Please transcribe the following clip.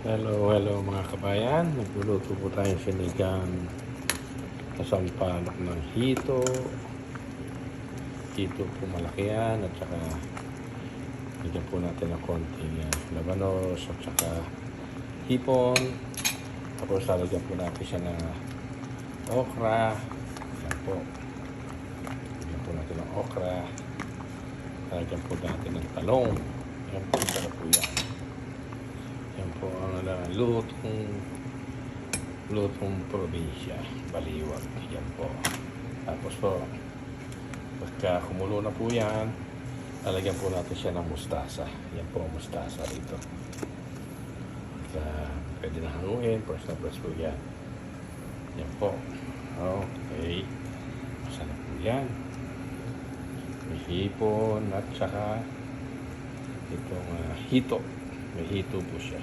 Hello mga kabayan. Nagluluto po tayong sinigang na sampalok ng hito. Hito po malaki yan. At saka bigyan po natin ng konting labanos at saka hipon. Tapos lalagyan po natin siya ng okra. Yan po. Bigyan po natin ng okra. Lalagyan po natin ng talong. Yan po. Sarap po yan. Yan po ang lutong probinsya, Baliwag. Yan po. Tapos po, pagka kumulo na po yan, lalagyan po natin siya ng mustasa. Yan po ang mustasa rito. Pwede na hanguin, first na press po yan. Yan po. Okay. Masarap po yan. May hipon at saka itong hito. May hito po siya.